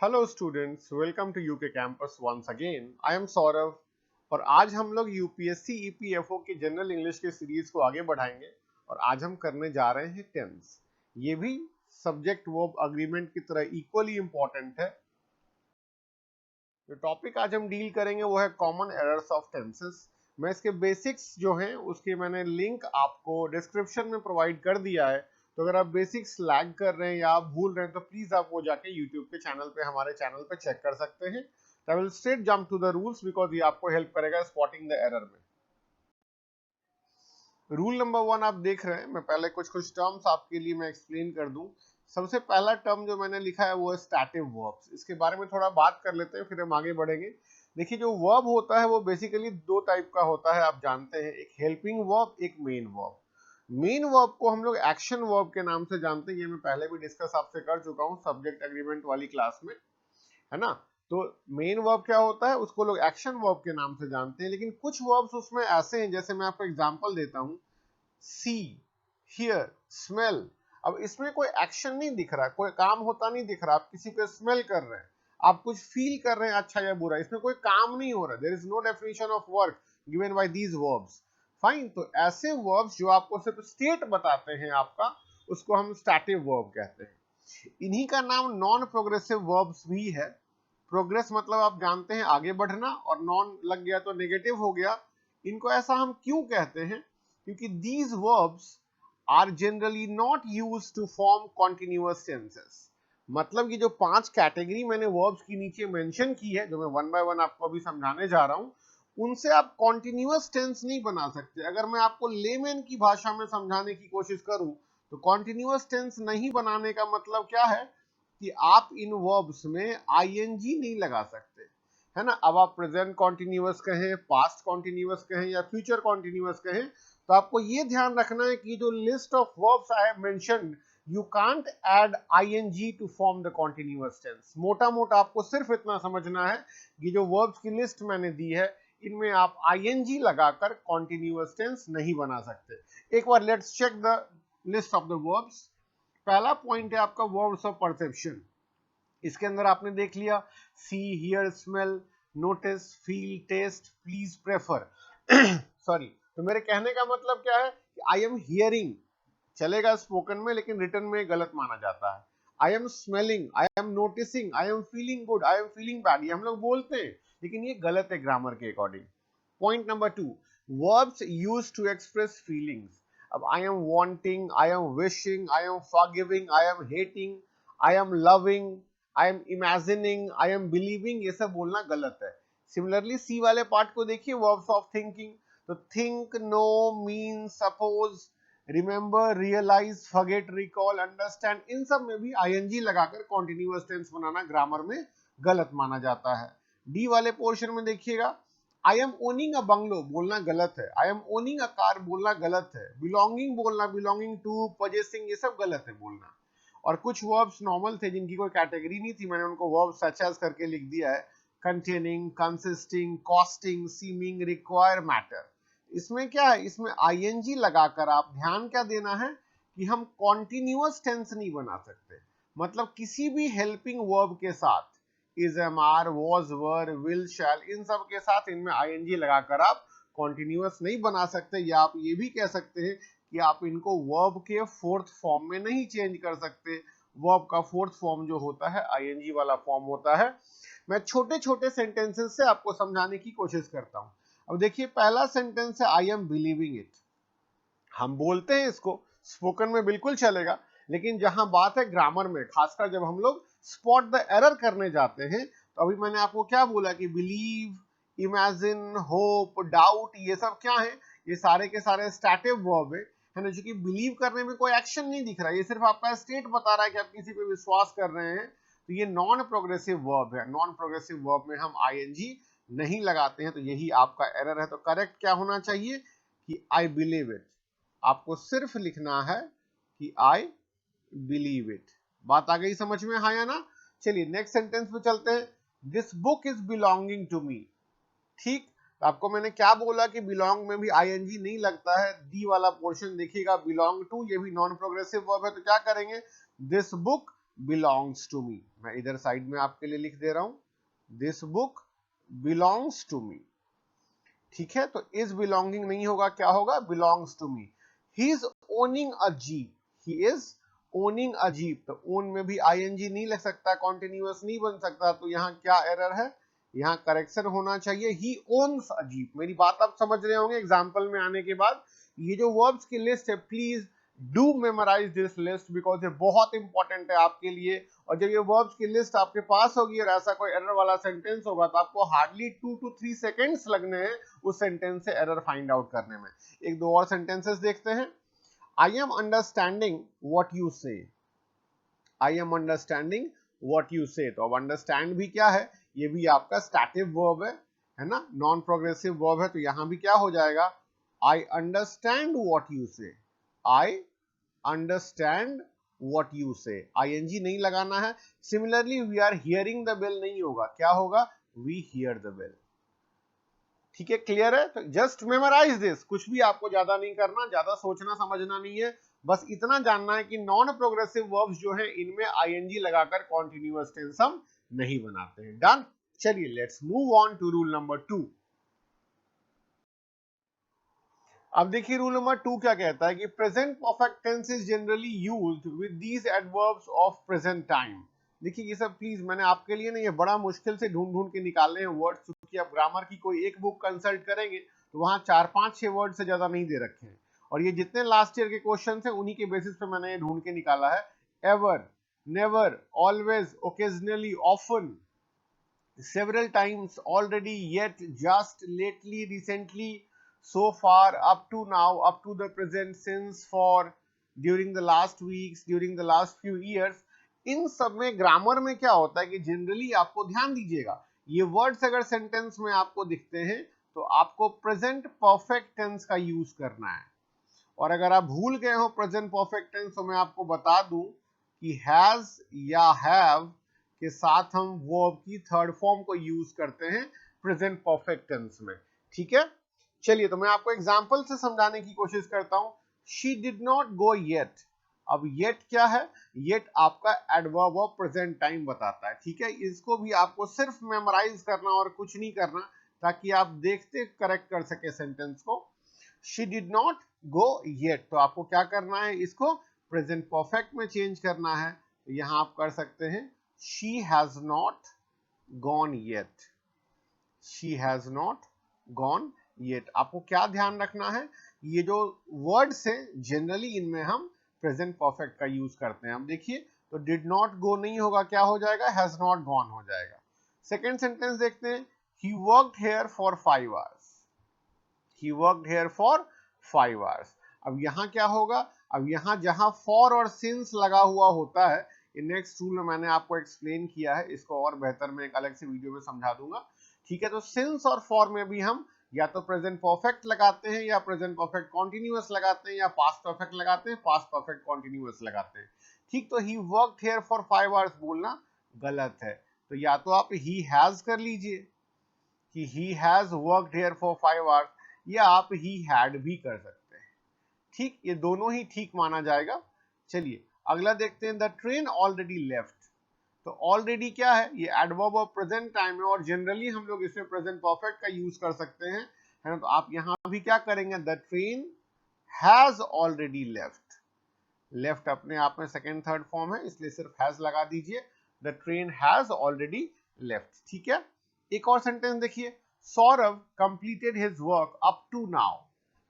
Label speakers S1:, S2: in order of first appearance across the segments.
S1: Hello students, welcome to UK campus once again. I am Saurabh और आज हम लोग यूपीएससी ईपीएफओ की जनरल इंग्लिश की सीरीज को आगे बढ़ाएंगे और आज हम करने जा रहे हैं टेंस। ये भी सब्जेक्ट वर्ब अग्रीमेंट की तरह इक्वली इंपॉर्टेंट है। जो टॉपिक आज हम डील करेंगे वो है कॉमन एरर्स ऑफ टेंसेस। मैं इसके बेसिक्स जो हैं उसके मैंने लिंक आपको डिस्क्रिप्शन में प्रोवाइड कर दिया है, तो अगर आप बेसिक्स लैग कर रहे हैं या आप भूल रहे हैं तो प्लीज आप वो जाके यूट्यूब के चैनल पे हमारे चैनल पे चेक कर सकते हैं। I will straight jump to the rules because ये आपको हेल्प करेगा स्पॉटिंग द एरर में। रूल नंबर 1 आप देख रहे हैं। मैं पहले कुछ टर्म्स आपके लिए मैं एक्सप्लेन कर दूं। सबसे पहला टर्म जो मैंने लिखा है वो है स्टैटिव वर्ब्स। इसके बारे में थोड़ा बात कर लेते हैं फिर हम आगे बढ़ेंगे। देखिए, जो वर्ब होता है वो बेसिकली दो टाइप का होता है, आप जानते हैं, एक हेल्पिंग वर्ब, एक मेन वर्ब। मेन वर्ब को हम लोग एक्शन वर्ब के नाम से जानते हैं। ये मैं पहले भी डिस्कस आपसे कर चुका हूँ सब्जेक्ट एग्रीमेंट वाली क्लास में, है ना। तो मेन वर्ब क्या होता है उसको लोग एक्शन वर्ब के नाम से जानते हैं, लेकिन कुछ वर्ब्स उसमें ऐसे हैं, जैसे मैं आपको एग्जांपल देता हूँ, सी, हियर, स्मेल। अब इसमें कोई एक्शन नहीं दिख रहा, कोई काम होता नहीं दिख रहा, आप किसी को स्मेल कर रहे हैं, आप कुछ फील कर रहे हैं अच्छा या बुरा, इसमें कोई काम नहीं हो रहा। There is no definition of work given by these verbs. Fine, तो ऐसे वर्ब्स जो आपको सिर्फ स्टेट बताते हैं आपका, उसको हम स्टैटिव वर्ब कहते हैं। इन्हीं का नाम नॉन प्रोग्रेसिव वर्ब्स भी है। प्रोग्रेस मतलब आप जानते हैं आगे बढ़ना, और नॉन लग गया तो नेगेटिव हो गया। इनको ऐसा हम क्यों कहते हैं? क्योंकि these verbs are generally not used to form continuous tenses। मतलब कि जो 5 कैटेगरी मैंने वर्ब्स की नीचे मेंशन की है, जो मैं वन बाय वन आपको अभी समझाने जा रहा हूं, उनसे आप कॉन्टिन्यूअस टेंस नहीं बना सकते। अगर मैं आपको लेमैन की भाषा में समझाने की कोशिश करूं तो कॉन्टिन्यूअस टेंस नहीं बनाने का मतलब क्या है कि आप इन वर्ब्स में आईएनजी नहीं लगा सकते, है ना। अब आप प्रेजेंट कॉन्टिन्यूअस कहें, पास्ट कॉन्टिन्यूअस कहें या फ्यूचर कॉन्टिन्यूअस कहें, तो आपको ये ध्यान रखना है कि जो list of verbs I have mentioned, you can't add ING to form the continuous tense. मोटा मोटा आपको सिर्फ इतना समझना है कि जो वर्ब्स की लिस्ट मैंने दी है, इनमें आप आईएनजी लगाकर कॉन्टिन्यूअस टेंस नहीं बना सकते। एक बार let's check the list of the verbs. पहला पॉइंट है आपका वर्ब्स ऑफ परसेप्शन। इसके अंदर आपने देख लिया, see, hear, smell, notice, feel, taste, please, prefer. Sorry, तो मेरे कहने का मतलब क्या है कि आई एम हियरिंग चलेगा स्पोकन में, लेकिन रिटन में गलत माना जाता है। I am smelling, I am noticing, I am feeling good, I am feeling bad, ये हम लोग बोलते हैं, लेकिन ये गलत है ग्रामर के according. Point number 2, verbs used to express feelings. अब I am wanting, I am wishing, I am forgiving, I am hating, I am loving, I am imagining, I am believing, ये सब बोलना गलत है। सिमिलरली सी वाले part को देखिए, verbs of thinking. तो think, know, mean, suppose, remember, realise, forget, recall, understand, इन सब में भी आईएनजी लगाकर कॉन्टिन्यूअस टेंस बनाना ग्रामर में गलत माना जाता है। डी वाले पोर्शन में देखिएगा, I am owning a bungalow बोलना गलत है, I M owning a car बोलना गलत है, बिलोंगिंग बोलना, बिलोंगिंग टू, पजेसिंग, ये सब गलत है बोलना। और कुछ वर्ब्स नॉर्मल थे जिनकी कोई कैटेगरी नहीं थी, मैंने उनको वर्ब सच एज करके लिख दिया है। Containing, consisting, costing, seeming, require, matter. इसमें क्या है, इसमें आईएनजी लगाकर आप ध्यान क्या देना है कि हम कॉन्टिन्यूअस टेंस नहीं बना सकते। मतलब किसी भी हेल्पिंग वर्ब के साथ, is, am, are, was, were, will, shall, इन सब के साथ इनमें आईएनजी लगाकर आप कॉन्टिन्यूअस नहीं बना सकते। या आप ये भी कह सकते हैं कि आप इनको वर्ब के फोर्थ फॉर्म में नहीं चेंज कर सकते। वर्ब का फोर्थ फॉर्म जो होता है आईएनजी वाला फॉर्म होता है। मैं छोटे छोटे सेंटेंसेस से आपको समझाने की कोशिश करता हूं। अब देखिए, पहला सेंटेंस है आई एम बिलीविंग इट। हम बोलते हैं इसको, स्पोकन में बिल्कुल चलेगा, लेकिन जहां बात है ग्रामर में, खासकर जब हम लोग स्पॉट द एरर करने जाते हैं, तो अभी मैंने आपको क्या बोला कि बिलीव, इमेजिन, होप, डाउट, ये सब क्या है, ये सारे के सारे स्टैटिव वर्ब है ना। क्योंकि बिलीव करने में कोई एक्शन नहीं दिख रहा है, ये सिर्फ आपका स्टेट बता रहा है कि आप किसी पे विश्वास कर रहे हैं, तो ये नॉन प्रोग्रेसिव वर्ब है। नॉन प्रोग्रेसिव वर्ब में हम आईएनजी नहीं लगाते हैं, तो यही आपका एरर है। तो करेक्ट क्या होना चाहिए कि आई बिलीव इट। आपको सिर्फ लिखना है कि आई बिलीव इट। बात आ गई समझ में, हाँ या ना। चलिए नेक्स्ट सेंटेंस पे चलते हैं। This book is belonging to me. ठीक, तो आपको मैंने क्या बोला कि बिलोंग में भी आईएनजी नहीं लगता है। डी वाला पोर्शन देखिएगा, बिलोंग टू, ये भी नॉन प्रोग्रेसिव वर्ब है, तो क्या करेंगे, this book belongs to me। मैं इधर साइड में आपके लिए लिख दे रहा हूं, this book belongs to me। ठीक है, तो is belonging नहीं होगा, क्या होगा, belongs to me। he is owning a jeep, he is owning a jeep, तो own में भी ing नहीं लग सकता, continuous नहीं बन सकता, तो यहाँ क्या एरर है, यहाँ करेक्शन होना चाहिए he owns a jeep। मेरी बात आप समझ रहे होंगे एग्जाम्पल में आने के बाद। ये जो वर्ब्स की लिस्ट है, please do memorize this list because ये बहुत इंपॉर्टेंट है आपके लिए। और जब ये वर्ब्स की लिस्ट आपके पास होगी और ऐसा कोई एरर वाला सेंटेंस होगा तो आपको हार्डली 2 to 3 सेकेंड्स लगने हैं उस सेंटेंस से एरर फाइंड आउट करने में। एक दो और सेंटेंसेस देखते हैं। I am understanding what you say, I am understanding what you say. तो अब अंडरस्टैंड भी क्या है, ये भी आपका स्टैटिव वर्ब है ना, नॉन प्रोग्रेसिव वर्ब है, तो यहां भी क्या हो जाएगा, आई understand what you say, I understand what you say, ing नहीं लगाना है। Similarly we are hearing the bell नहीं होगा, क्या होगा, वी हियर द बेल। ठीक है, क्लियर है, तो जस्ट मेमोराइज दिस, कुछ भी आपको ज्यादा नहीं करना, ज्यादा सोचना समझना नहीं है, बस इतना जानना है कि नॉन प्रोग्रेसिव वर्ब्स जो है इनमें ing लगाकर कॉन्टिन्यूअस टेंस हम नहीं बनाते हैं। डन, चलिए let's move on to rule number 2। अब देखिए रूल नंबर 2 क्या कहता है कि present perfect tense is generally used with these adverbs of present time. देखिए ये सब प्लीज मैंने आपके लिए ना ये बड़ा मुश्किल से ढूंढ ढूंढ के निकालने हैं वर्ड्स, क्योंकि आप ग्रामर की कोई एक बुक कंसल्ट करेंगे तो वहां 4-5-6 वर्ड से ज्यादा नहीं दे रखे हैं, और ये जितने लास्ट ईयर के क्वेश्चन है उन्हीं के बेसिस पे मैंने ये ढूंढ के निकाला है। Ever, never, always, occasionally, often, several times, already, yet, just, lately, recently, so far, up to now, up to the present, since, for, during the last weeks, during the last few years। इन सब में grammar में क्या होता है कि generally आपको ध्यान दीजिएगा, ये वर्ड्स अगर सेंटेंस में आपको दिखते हैं तो आपको प्रेजेंट परफेक्ट टेंस का यूज करना है। और अगर आप भूल गए हो प्रेजेंट परफेक्ट टेंस तो मैं आपको बता दूं कि हैज या हैव के साथ हम वर्ब की थर्ड फॉर्म को यूज करते हैं प्रेजेंट परफेक्ट टेंस में। ठीक है, चलिए तो मैं आपको एग्जांपल से समझाने की कोशिश करता हूं। She did not go yet. अब येट क्या है, येट आपका एडवर्ब ऑफ प्रेजेंट टाइम बताता है। ठीक है, इसको भी आपको सिर्फ मेमोराइज करना और कुछ नहीं करना, ताकि आप देखते करेक्ट कर सके सेंटेंस को। She did not go yet, तो आपको क्या करना है, इसको प्रेजेंट परफेक्ट में चेंज करना है। तो यहां आप कर सकते हैं she has not gone yet, she has not gone yet। आपको क्या ध्यान रखना है, ये जो वर्ड्स हैं जनरली इनमें हम प्रेजेंट परफेक्ट का यूज करते हैं। अब देखिए तो डिड नॉट गो नहीं होगा, क्या हो जाएगा, हैज नॉट गॉन हो जाएगा। सेकेंड सेंटेंस देखते हैं, he worked here for 5 hours, he worked here for 5 hours। अब यहाँ क्या होगा, अब यहाँ जहां फॉर और सिंस लगा हुआ होता है, नेक्स्ट रूल में मैंने आपको एक्सप्लेन किया है, इसको और बेहतर मैं एक अलग से वीडियो में समझा दूंगा। ठीक है, तो सिंस और फॉर में भी हम या तो प्रेजेंट परफेक्ट लगाते हैं, या प्रेजेंट परफेक्ट कॉन्टिन्यूअस लगाते हैं, या पास्ट परफेक्ट लगाते हैं, पास्ट परफेक्ट कॉन्टिन्यूअस लगाते हैं। ठीक, तो he worked here for 5 hours बोलना गलत है, तो या तो आप ही हैज कर लीजिए कि he has worked here for 5 hours, या आप ही हैड भी कर सकते हैं। ठीक, ये दोनों ही ठीक माना जाएगा। चलिए अगला देखते हैं, द ट्रेन ऑलरेडी लेफ्ट। तो ऑलरेडी क्या है, ये एडवर्ब ऑफ प्रेजेंट टाइम है, और जनरली हम लोग इसमें प्रेजेंट परफेक्ट का यूज कर सकते हैं, है ना। तो आप यहां भी क्या करेंगे, the train has already left. Left अपने आप में सेकेंड थर्ड फॉर्म है, इसलिए सिर्फ हैज लगा दीजिए, the train has already left. ठीक है, एक और सेंटेंस देखिए, Saurabh completed his work up to now.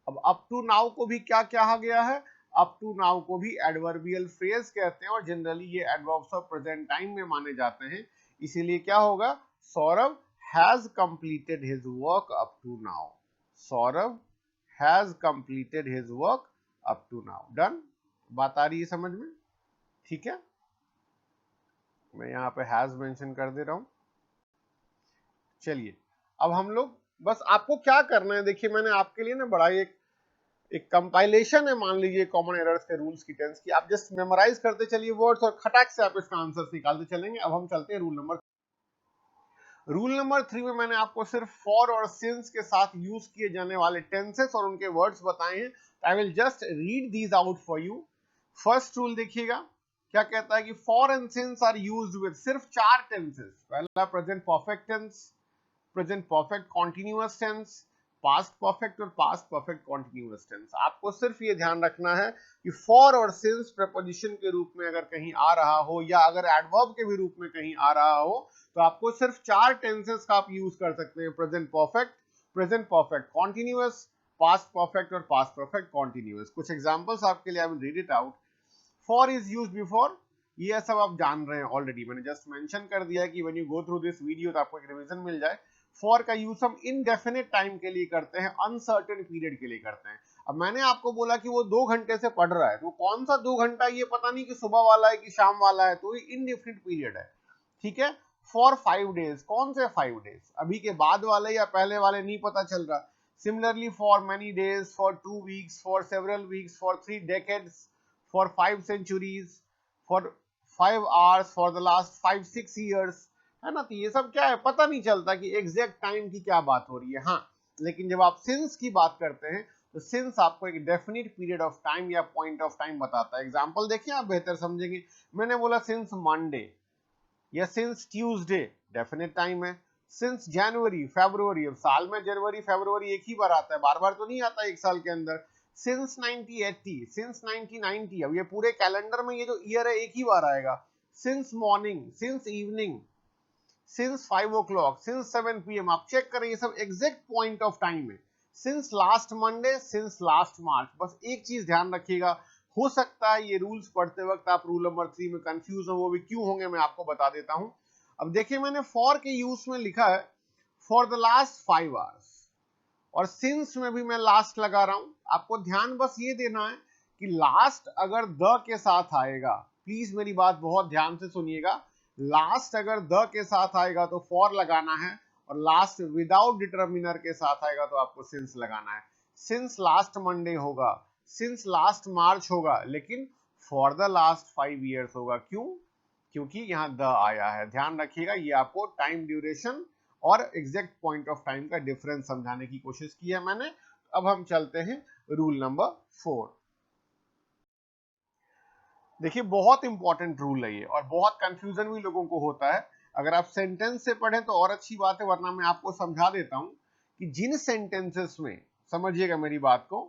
S1: अब अप टू नाउ को भी क्या कहा गया है, अप टू नाउ को भी एडवर्बियल फ्रेज कहते हैं, और जनरली ये एडवर्ब्स ऑफ प्रेजेंट टाइम में माने जाते हैं, इसीलिए क्या होगा, Saurabh has completed his work up to now, Saurabh has completed his work up to now. Done, बात आ रही है समझ में। ठीक है, मैं यहाँ पे हैज मेंशन कर दे रहा हूं। चलिए अब हम लोग, बस आपको क्या करना है, देखिए मैंने आपके लिए ना बड़ा एक कंपाइलेशन है, मान लीजिए कॉमन एरर्स के रूल्स की टेंस की, आप जस्ट मेमोराइज करते चलिए वर्ड्स और खटाक से आप इसका आंसर निकालते चलेंगे। अब हम चलते हैं रूल नंबर 3 में मैंने आपको सिर्फ फॉर और सिंस के साथ यूज किए जाने वाले टेंसेस और उनके वर्ड्स बताए हैं। I will just read these out for you. First rule देखिएगा, क्या कहता है कि for and since are used with सिर्फ 4 टेंसेस। पहला present perfect tense, present perfect continuous tense, past perfect और पास्ट परफेक्ट कॉन्टिन्यूअस टेंस। आपको सिर्फ ये ध्यान रखना है कि फॉर और सिंस प्रपोजिशन के रूप में अगर कहीं आ रहा हो या अगर एडवर्ब के भी रूप में कहीं आ रहा हो तो आपको सिर्फ 4 टेंसेस का आप यूज कर सकते हैं। Present perfect continuous, past perfect और पास्ट परफेक्ट कॉन्टिन्यूअस। कुछ एग्जांपल्स आपके लिए I will read it out. For is used before, ये सब आप जान रहे हैं ऑलरेडी, मैंने जस्ट मेंशन कर दिया है कि when you go through this video तो आपको एक रिवीजन मिल जाए। फॉर का यूज हम इनडेफिनिट टाइम के लिए करते हैं, अनसर्टेन पीरियड के लिए करते हैं। अब मैंने आपको बोला कि वो 2 घंटे से पढ़ रहा है, तो कौन सा 2 घंटा ये पता नहीं कि सुबह वाला है कि शाम वाला है, तो ये इनडेफिनिट पीरियड है। ठीक है। फॉर 5 डेज, कौन से 5 डेज, अभी के बाद वाले या पहले वाले नहीं पता चल रहा। Similarly for many days, for 2 weeks, for several weeks, for 3 decades, for 5 centuries, for 5 hours, for the last 5-6 years, है ना। तो ये सब क्या है, पता नहीं चलता कि एग्जैक्ट टाइम की क्या बात हो रही है। हाँ, लेकिन जब आप सिंस की बात करते हैं तो सिंस आपको एक डेफिनेट पीरियड ऑफ टाइम या पॉइंट ऑफ टाइम बताता है। एग्जांपल देखिए, आप बेहतर समझेंगे। मैंने बोला सिंस मंडे या सिंस ट्यूसडे, डेफिनेट टाइम है। सिंस जनवरी, फरवरी, अब साल में जनवरी फरवरी एक ही बार आता है, बार बार तो नहीं आता एक साल के अंदर। सिंस 1980, सिंस 1990, अब ये पूरे कैलेंडर में ये जो ईयर है एक ही बार आएगा। Since morning, since evening, since 5 o'clock, since 7 PM, आप चेक करें ये सब एग्जैक्ट पॉइंट ऑफ टाइम है। Since last Monday, since last मार्च। बस एक चीज ध्यान रखिएगा, हो सकता है ये रूल्स पढ़ते वक्त आप रूल नंबर 3 में कंफ्यूज हो, वो भी क्यों होंगे मैं आपको बता देता हूं। अब देखिए, मैंने फॉर के यूज में लिखा है फॉर द लास्ट 5 आवर्स, और सिंस में भी मैं लास्ट लगा रहा हूं। आपको ध्यान बस ये देना है कि लास्ट अगर द के साथ आएगा, प्लीज मेरी बात बहुत ध्यान से सुनिएगा, लास्ट अगर द के साथ आएगा तो फॉर लगाना है, और लास्ट विदाउट डिटर्मिनर के साथ आएगा तो आपको सिंस लगाना है। सिंस लास्ट मंडे होगा, सिंस लास्ट मार्च होगा, लेकिन फॉर द लास्ट 5 ईयर्स होगा। क्यों? क्योंकि यहाँ द आया है। ध्यान रखिएगा, ये आपको टाइम ड्यूरेशन और एग्जैक्ट पॉइंट ऑफ टाइम का डिफरेंस समझाने की कोशिश की है मैंने। अब हम चलते हैं रूल नंबर 4। देखिए, बहुत इंपॉर्टेंट रूल है ये, और बहुत कंफ्यूजन भी लोगों को होता है। अगर आप सेंटेंस से पढ़ें तो और अच्छी बात है, वरना मैं आपको समझा देता हूं कि जिन सेंटेंसेस में, समझिएगा मेरी बात को,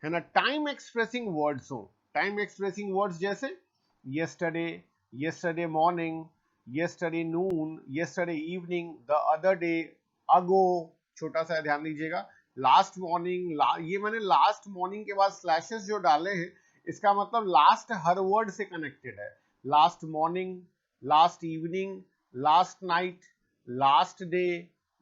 S1: है ना, टाइम एक्सप्रेसिंग वर्ड्स हो, टाइम एक्सप्रेसिंग वर्ड्स जैसे yesterday, yesterday morning, yesterday noon, yesterday evening, the other day, ago, छोटा सा ध्यान दीजिएगा, लास्ट मॉर्निंग, ये मैंने लास्ट मॉर्निंग के बाद स्लैशेस जो डाले हैं, इसका मतलब लास्ट हर वर्ड से कनेक्टेड है। Last morning, last evening, last night, last day,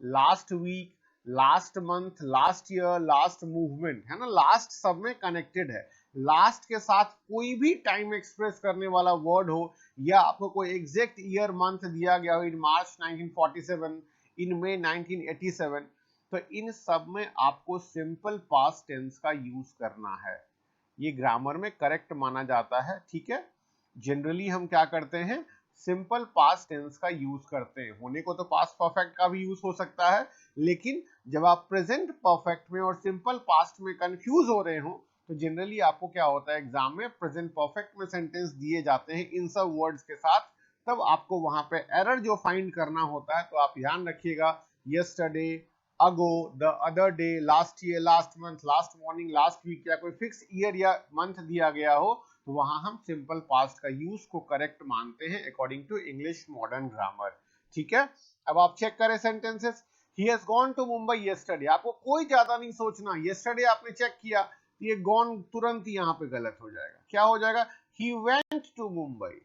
S1: last week, last month, last year, last movement, है ना, लास्ट सब में कनेक्टेड है। लास्ट के साथ कोई भी टाइम एक्सप्रेस करने वाला वर्ड हो, या आपको कोई एग्जैक्ट ईयर मंथ दिया गया हो, इन मार्च 1947, इन मई 1987, तो इन सब में आपको सिंपल पास्ट टेंस का यूज करना है। ये ग्रामर में करेक्ट माना जाता है। ठीक है। जनरली हम क्या करते हैं, सिंपल पास्ट टेंस का यूज करते हैं। होने को तो पास्ट परफेक्ट का भी यूज हो सकता है, लेकिन जब आप प्रेजेंट परफेक्ट में और सिंपल पास्ट में कंफ्यूज हो रहे हो तो जनरली आपको क्या होता है, एग्जाम में प्रेजेंट परफेक्ट में सेंटेंस दिए जाते हैं इन सब वर्ड्स के साथ, तब आपको वहां पे एरर जो फाइंड करना होता है, तो आप ध्यान रखिएगा, yesterday, ago, the other day, last year, last month, last morning, last week, या कोई फिक्स ईयर या मंथ दिया गया हो तो वहां हम सिंपल पास्ट का यूज को करेक्ट मानते हैं according to English modern grammar. ठीक है। अब आप चेक करें sentences. He has gone to Mumbai yesterday, आपको कोई ज्यादा नहीं सोचना, यस्टरडे आपने चेक किया, ये गॉन तुरंत ही यहां पे गलत हो जाएगा। क्या हो जाएगा, he went to Mumbai,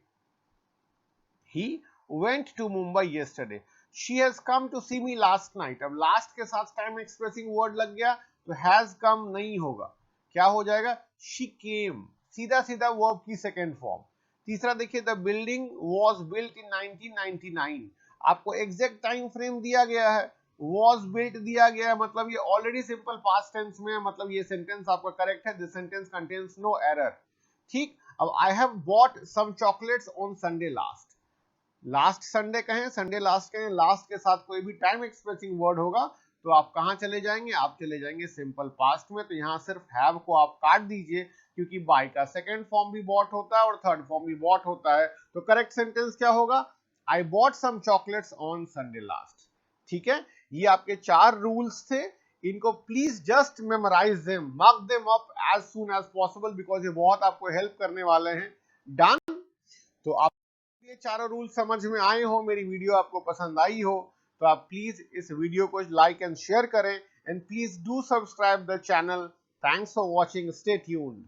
S1: he went to Mumbai yesterday. She has come to see me last night, अब लास्ट के साथ टाइम एक्सप्रेसिंग वर्ड लग गया तो हैज कम नहीं होगा, क्या हो जाएगा, शी केम, सीधा सीधा वर्ब की सेकेंड फॉर्म। तीसरा देखिए, the building was built in 1999, आपको एग्जैक्ट टाइम फ्रेम दिया गया है, वॉज बिल्ट दिया गया है, मतलब ये ऑलरेडी सिंपल पास्ट टेंस में है, मतलब ये सेंटेंस आपका करेक्ट है, this sentence contains no error. ठीक। अब I have bought some chocolates on Sunday last, last Sunday कहें, संडे लास्ट कहें, लास्ट के साथ कोई भी टाइम एक्सप्रेसिंग वर्ड होगा तो आप कहां चले जाएंगे, आप चले जाएंगे सिंपल पास्ट में। तो यहां सिर्फ हैव को आप काट दीजिए, क्योंकि बाय का सेकंड फॉर्म भी बॉट होता है और थर्ड फॉर्म भी बॉट होता है। तो करेक्ट सेंटेंस क्या होगा? I bought some chocolates on Sunday last. ठीक है, ये आपके 4 रूल्स थे। इनको please just memorize them, mark them up as soon as possible, because ये बहुत आपको हेल्प करने वाले हैं। डन। तो आप ये चारों रूल समझ में आए हो, मेरी वीडियो आपको पसंद आई हो, तो आप प्लीज इस वीडियो को लाइक एंड शेयर करें, and please do subscribe the channel. Thanks for watching, stay tuned.